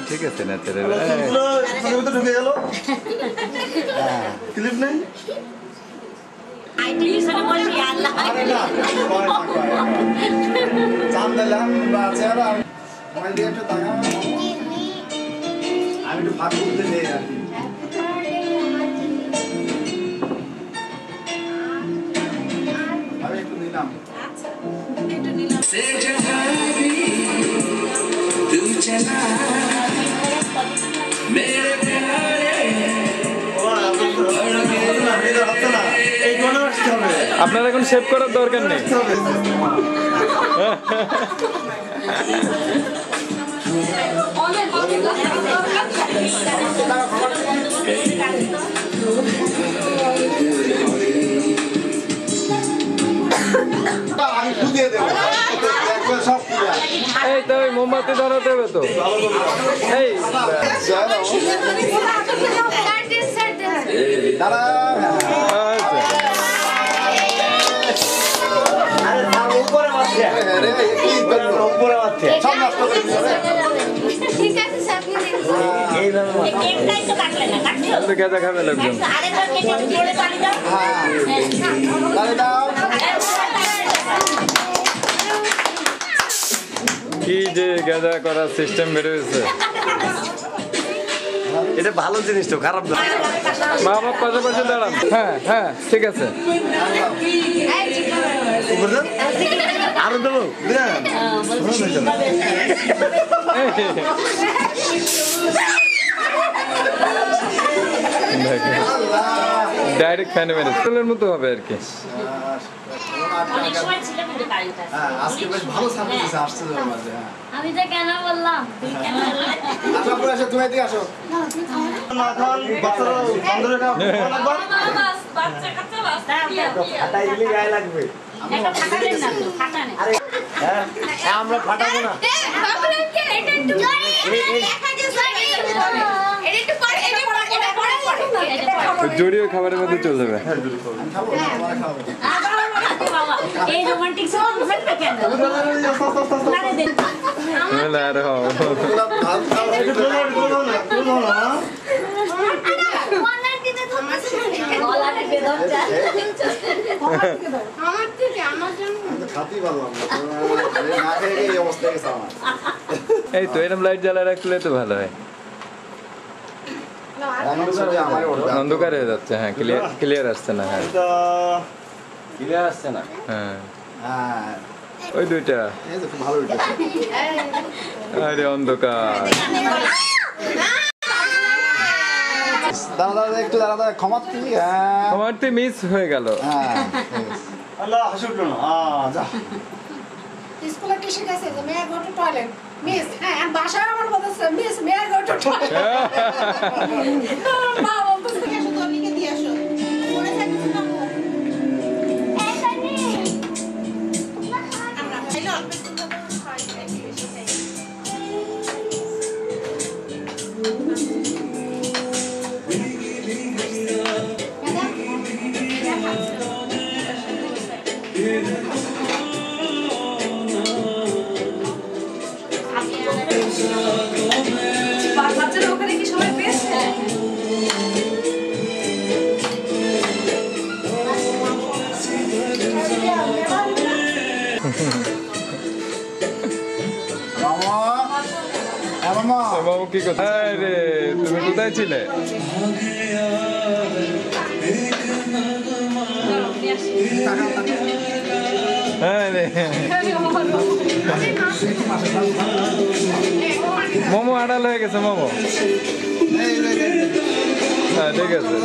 ঠিক আছে না তেরে ঢুকে গেল ক্লিপ নেই আমি একটু ভাত করতে নেই আর কি আমি একটু নিলাম আপনার এখন সেভ করার দরকার নেই এই তো মোমবাতি ধরাতে হবে তো এই গেঁজা খাবে লোকজন কি যে গেঁজা করার সিস্টেম বেরোয়েছে এটা ভালো জিনিস তো খারাপ না মা বাবা পাশাপাশি দাঁড়ান হ্যাঁ হ্যাঁ ঠিক আছে আরো দেবো ডাইরেক্ট ফ্যানে মেরে স্কুলের মতো হবে আর কি আজকে বেশ ভালো সার্ভিস আসছে মাঝে আমি তো কেন বললাম আচ্ছা পরে আসো তুমি এদিকে আসো না খান বাচ্চারা বন্ধরে না বাচ্চা কাচ্চা বাচ্চা ফাটা ইলি গায়ে লাগবে একটা ফাটালেন না তো ফাটানে আরে হ্যাঁ আমরা ফাটাবো না ভাবলাম কি এটা একটু দেখা যে সরি এটা একটু পরে এটা পরে জড়িয়ে খাবারের মধ্যে চলে যাবে খাবো আমরা খাবো বাবা এই রোমান্টিক সব মনে থাকে না আরে দেন না রে হো ভাত খাও একটু বলো না ওনার দিতে তো গলা থেকে ধরছে আমার থেকে আমার জন্য খাতেই পারলাম না না খেয়ে এই অবস্থা গেছে আমার এই তো এরকম লাইট জ্বালা রাখলে তো ভালো হয় অন্ধকার হয়ে যাচ্ছে হ্যাঁ ক্লিয়ার আসছে না হ্যাঁ ক্লিয়ার আসছে না হ্যাঁ হ্যাঁ ওই দুইটা এই তো খুব ভালো উঠেছে আরে অন্ধকার দাদা একটু দাদা ক্ষমা তুমি হ্যাঁ আমার তো মিস হয়ে গেল হ্যাঁ আল্লাহ হাসি উঠলো না যা স্কুলে কি শিখেছে যে মেয়ে গো টু টয়লেট মিস হ্যাঁ আর বাসায় আমার বলতেছে মিস মেয়ে গো টু টয়লেট মা বলতেছে এসো তো লিখে দিয়ে আসো মনে থাকছে না এই জানি আমরা খাইলে অল্প একটু খাই বেশি খাই বাচ্চারা ওখানে কি সবাই পেয়েছে বাবু কি কোথায় রে তুমি কোথায় ছিলে হ্যাঁ রে মোমো আড়াল হয়ে গেছে মোমো হ্যাঁ ঠিক আছে